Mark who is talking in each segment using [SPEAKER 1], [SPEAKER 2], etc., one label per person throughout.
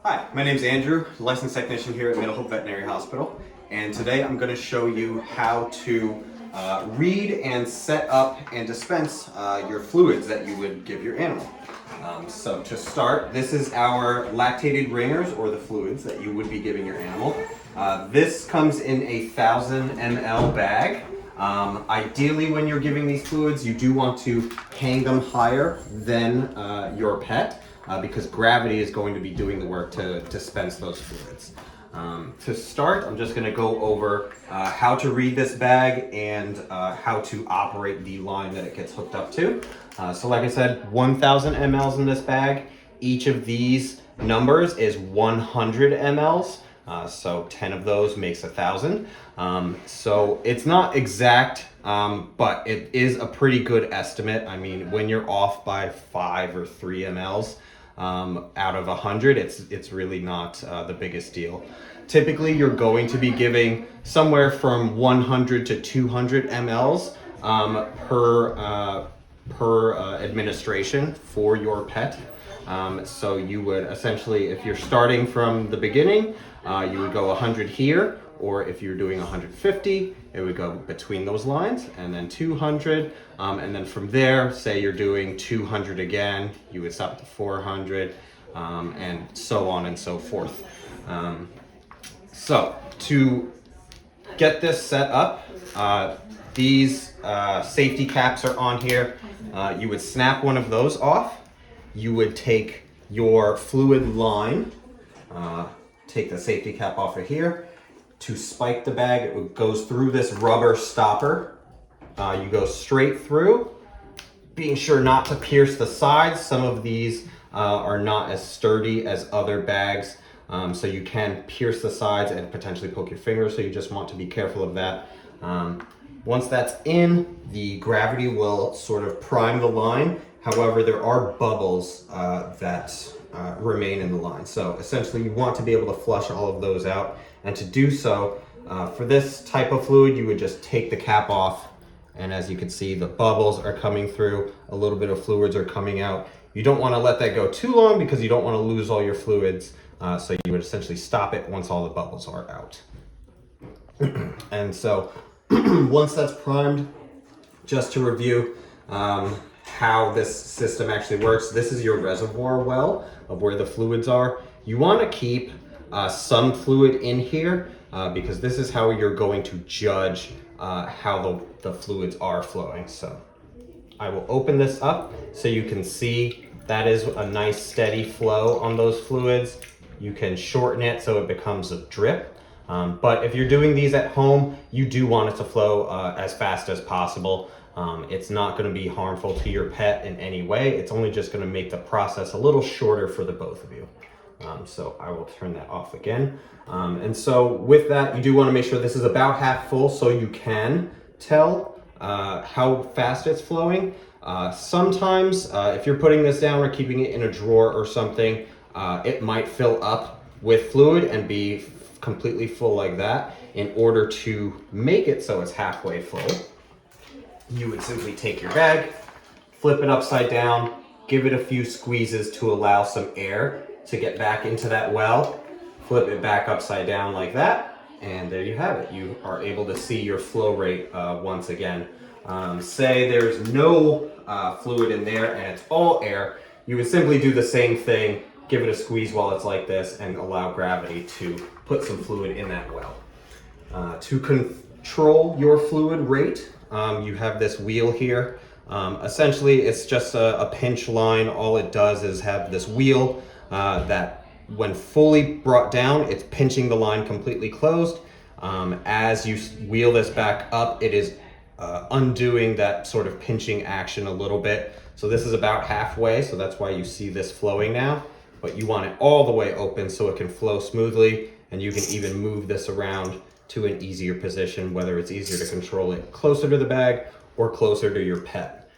[SPEAKER 1] Hi, my name is Andrew, licensed technician here at Middlehope Veterinary Hospital, and today I'm going to show you how to read and set up and dispense your fluids that you would give your animal. So to start, this is our lactated ringers, or the fluids that you would be giving your animal. This comes in a 1,000 ml bag. Ideally, when you're giving these fluids, you do want to hang them higher than your pet. Because gravity is going to be doing the work to dispense those fluids. To start, I'm just going to go over how to read this bag and how to operate the line that it gets hooked up to. So like I said, 1,000 mLs in this bag. Each of these numbers is 100 mLs. So 10 of those makes 1,000. So it's not exact, but it is a pretty good estimate. I mean, when you're off by 5 or 3 mLs, out of 100, it's really not the biggest deal. Typically, you're going to be giving somewhere from 100 to 200 mLs per administration for your pet. So you would essentially, if you're starting from the beginning, you would go 100 here, or if you're doing 150, it would go between those lines, and then 200, and then from there, say you're doing 200 again, you would stop at 400, and so on and so forth. So to get this set up, these safety caps are on here. You would snap one of those off. You would take your fluid line, take the safety cap off of here. To spike the bag, it goes through this rubber stopper. You go straight through, being sure not to pierce the sides. Some of these are not as sturdy as other bags, so you can pierce the sides and potentially poke your finger, so you just want to be careful of that. Once that's in, the gravity will sort of prime the line. However, there are bubbles that remain in the line. So essentially, you want to be able to flush all of those out. And to do so, for this type of fluid, you would just take the cap off. And as you can see, the bubbles are coming through. A little bit of fluids are coming out. You don't want to let that go too long because you don't want to lose all your fluids. So you would essentially stop it once all the bubbles are out. And so once that's primed, just to review how this system actually works, this is your reservoir well of where the fluids are. You want to keep some fluid in here because this is how you're going to judge how the fluids are flowing. So I will open this up so you can see that is a nice steady flow on those fluids. You can shorten it so it becomes a drip. But if you're doing these at home, you do want it to flow as fast as possible. It's not going to be harmful to your pet in any way. It's only just going to make the process a little shorter for the both of you. So I will turn that off again. And so with that, you do want to make sure this is about half full so you can tell how fast it's flowing. Sometimes if you're putting this down or keeping it in a drawer or something, it might fill up with fluid and be completely full like that. In order to make it so it's halfway full, you would simply take your bag, flip it upside down, give it a few squeezes to allow some air to get back into that well, flip it back upside down like that, and there you have it. You are able to see your flow rate once again. Say there's no fluid in there and it's all air, you would simply do the same thing, give it a squeeze while it's like this, and allow gravity to put some fluid in that well. To control your fluid rate, you have this wheel here. Essentially, it's just a pinch line. All it does is have this wheel that when fully brought down, it's pinching the line completely closed. As you wheel this back up, it is undoing that sort of pinching action a little bit. So this is about halfway, so that's why you see this flowing now. But you want it all the way open so it can flow smoothly, and you can even move this around to an easier position, whether it's easier to control it closer to the bag or closer to your pet.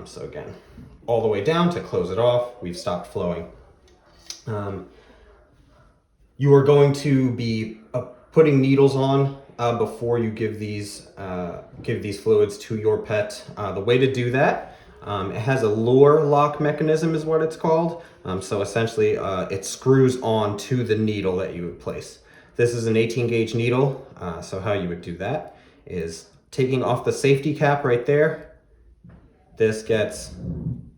[SPEAKER 1] So again, all the way down to close it off, we've stopped flowing. You are going to be putting needles on before you give these fluids to your pet. The way to do that It has a lure lock mechanism is what it's called. So essentially it screws on to the needle that you would place. This is an 18 gauge needle. So how you would do that is taking off the safety cap right there. This gets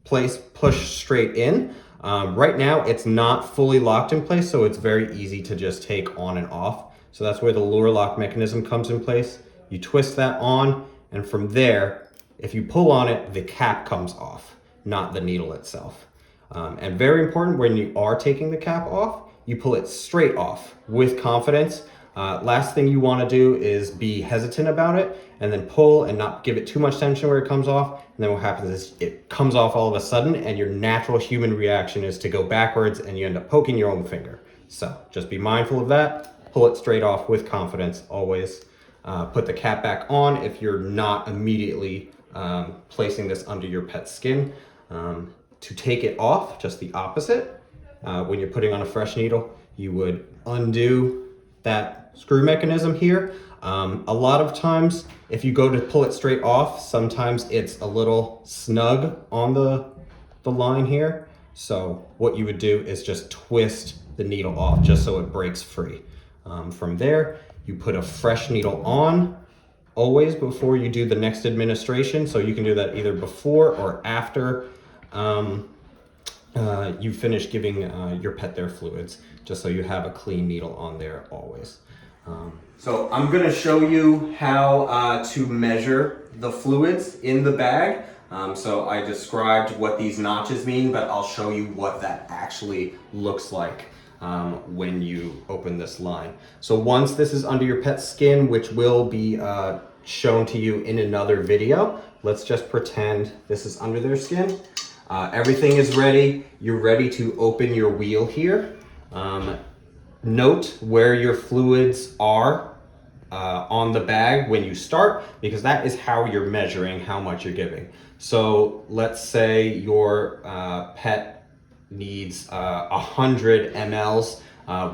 [SPEAKER 1] pushed straight in. Right now it's not fully locked in place, so it's very easy to just take on and off. So that's where the lure lock mechanism comes in place. You twist that on, and from there, if you pull on it, the cap comes off, not the needle itself. And very important, when you are taking the cap off, you pull it straight off with confidence. Last thing you want to do is be hesitant about it and then pull and not give it too much tension where it comes off. And then what happens is it comes off all of a sudden, and your natural human reaction is to go backwards and you end up poking your own finger. So just be mindful of that. Pull it straight off with confidence always. Put the cap back on if you're not immediately placing this under your pet's skin. To take it off, just the opposite. When you're putting on a fresh needle, you would undo that screw mechanism here. A lot of times, if you go to pull it straight off, sometimes it's a little snug on the line here. So what you would do is just twist the needle off just so it breaks free. From there, you put a fresh needle on always before you do the next administration. So you can do that either before or after you finish giving your pet their fluids, just so you have a clean needle on there always. So I'm gonna show you how to measure the fluids in the bag. So I described what these notches mean, but I'll show you what that actually looks like when you open this line. So once this is under your pet's skin, which will be shown to you in another video, let's just pretend this is under their skin. Everything is ready. You're ready to open your wheel here. Note where your fluids are on the bag when you start, because that is how you're measuring how much you're giving. So let's say your pet needs 100 mLs.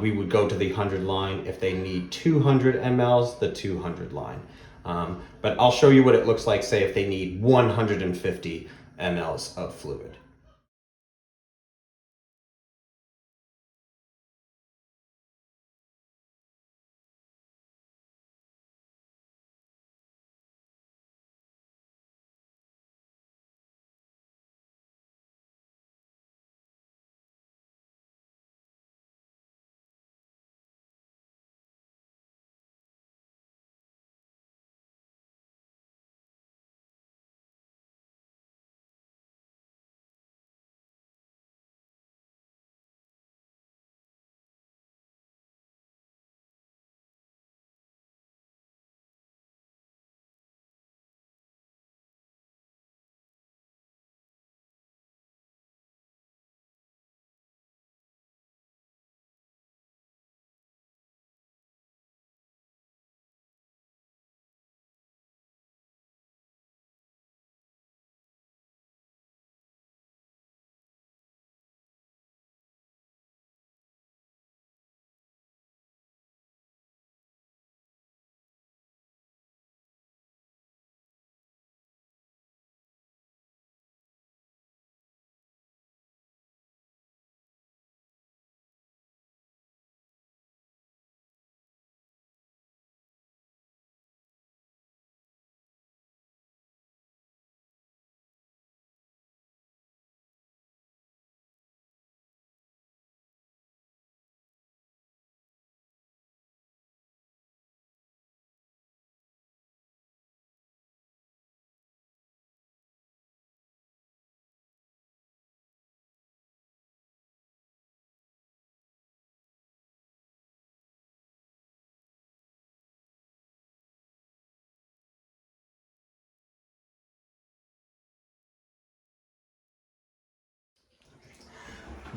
[SPEAKER 1] We would go to the 100 line. If they need 200 mLs, the 200 line. But I'll show you what it looks like, say, if they need 150 mLs of fluid.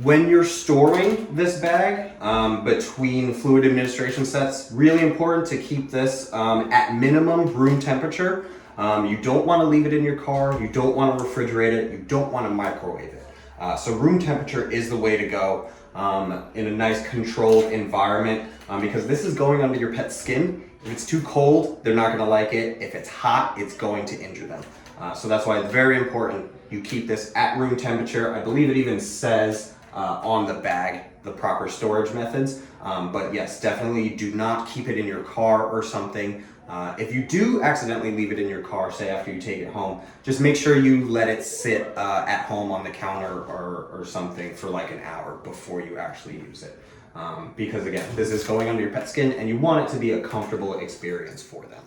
[SPEAKER 1] When you're storing this bag between fluid administration sets, really important to keep this at minimum room temperature. You don't want to leave it in your car, you don't want to refrigerate it, you don't want to microwave it. So room temperature is the way to go in a nice controlled environment because this is going under your pet's skin. If it's too cold, they're not going to like it. If it's hot, it's going to injure them. So that's why it's very important you keep this at room temperature. I believe it even says on the bag the proper storage methods. But yes, definitely do not keep it in your car or something. If you do accidentally leave it in your car, say after you take it home, just make sure you let it sit at home on the counter or something for like an hour before you actually use it. Because again, this is going under your pet's skin and you want it to be a comfortable experience for them.